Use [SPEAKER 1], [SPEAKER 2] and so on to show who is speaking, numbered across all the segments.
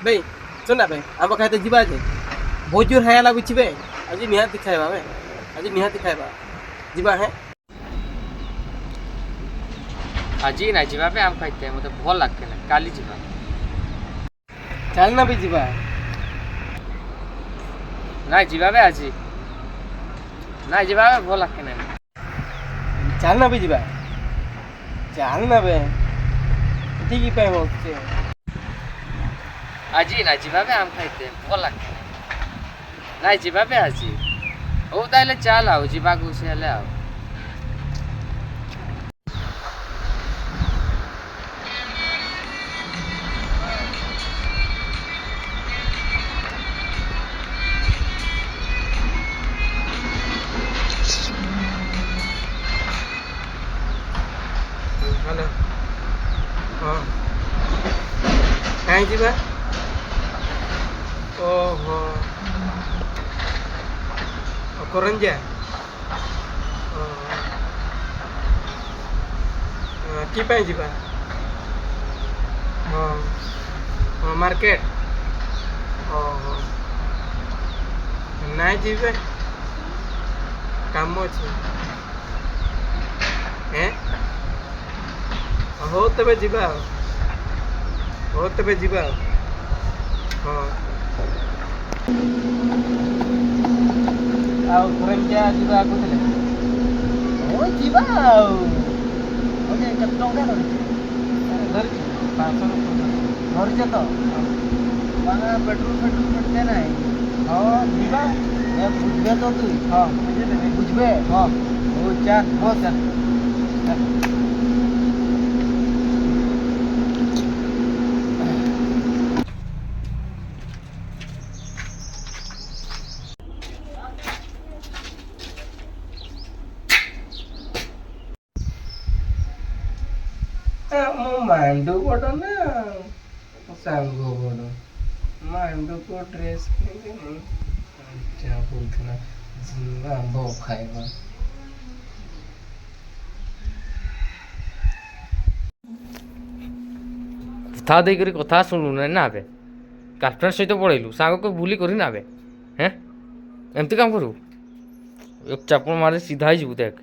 [SPEAKER 1] ଭାଇ ଶୁଣ ନା ଭାଇ ଆମ ଖାଇତେ ଯିବା ଯେ ବହୁତ ଜୋର ହାୟା ଲାଗୁଛି ବେ ଆଜି ନିହାତି ଖାଇବା ବେ ଆଜି ନିହାତି ଖାଇବା ଯିବା ହେଁ
[SPEAKER 2] ଆଜି ନାଇଁ ଯିବା ବେ ଆମ ଖାଇତେ ମତେ ଭଲ ଲାଗେ ନା କାଲି ଯିବା
[SPEAKER 1] ଚାଲ ନା ବି ଯିବା
[SPEAKER 2] ନାଇଁ ଯିବା ବେ ଆଜି ନାଇଁ ଯିବା ବେ ଭଲ ଲାଗେ ନା
[SPEAKER 1] ଚାଲ ନା ବି ଯିବା ଚାଲ ନା ବେ ଏଠିକି ପାଇଁ ହଉଛି
[SPEAKER 2] ଆଜି ନାଇଁ ଯିବା ବେ ଆମ ଖାଇତେ ଭଲ ଲାଗେ ନା ନାଇଁ ଯିବା ବେ ଆଜି ହଉ ତାହେଲେ ଚାଲ ଆଉ ଯିବାକୁ ସେ ହେଲେ ଆଉ
[SPEAKER 1] ହ୍ୟାଲୋ ହଁ କାହିଁ ଯିବା ଓହୋ କରଞ୍ଜିଆ କି ପାଇଁ ଯିବା ହଁ ହଁ ମାର୍କେଟ ଓହୋ ନାଇଁ ଯିବେ କାମ ଅଛି ହେଁ ହଉ ତେବେ ଯିବା ଆଉ ହଉ ତେବେ ଯିବା ଆଉ ହଁ ଆଉ କରଞ୍ଜିଆ ଯିବା କହୁଥିଲେ ହଉ ଯିବା ଆଉ କେତେ ଟଙ୍କା ଧରିଛି ଧରିଛି 500 ଧରିଛ ତ पेट्रोल मिलते नहीं हाँ जीवा बुझबे तो तू हाँ बुझबे हाँ हो चल हो चल ମୋ ମାଣ୍ଡୁ ବଡ଼ ନା ସାଙ୍ଗ ବଡ଼ ମାଣ୍ଡୁକୁ ଡ୍ରେସ୍ କିଣିଦେନି ଯାହା କହୁଥିଲା ଆମ୍ବ ଖାଇବା
[SPEAKER 2] କଥା ଦେଇକରି କଥା ଶୁଣୁନା ନା ବେ ଗାର୍ଲଫ୍ରେଣ୍ଡ ସହିତ ପଳେଇଲୁ ସାଙ୍ଗକୁ ଭୁଲି କରି ନା ବେ ହେଁ ଏମିତି କାମ କରିବୁ ଏକ ଚାପଣ ମାରି ସିଧା ହେଇଯିବୁ ଦେଖ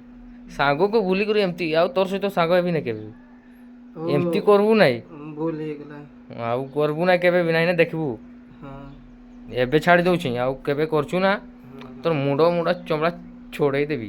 [SPEAKER 2] ସାଙ୍ଗକୁ ଭୁଲି କରି ଏମିତି ଆଉ ତୋର ସହିତ ସାଙ୍ଗ ହେବି ନା କେବେ ଏମିତି କରିବୁ ନାହିଁ
[SPEAKER 1] ଭୁଲ ହେଇଗଲା
[SPEAKER 2] ଆଉ କରିବୁ ନା କେବେ ବି ନାହିଁ ନା ଦେଖିବୁ
[SPEAKER 1] ହଁ
[SPEAKER 2] ଏବେ ଛାଡ଼ି ଦେଉଛି ଆଉ କେବେ କରୁଛୁ ନା ତୋର ମୁଣ୍ଡ ଚମଡ଼ା ଛଡ଼େଇ ଦେବି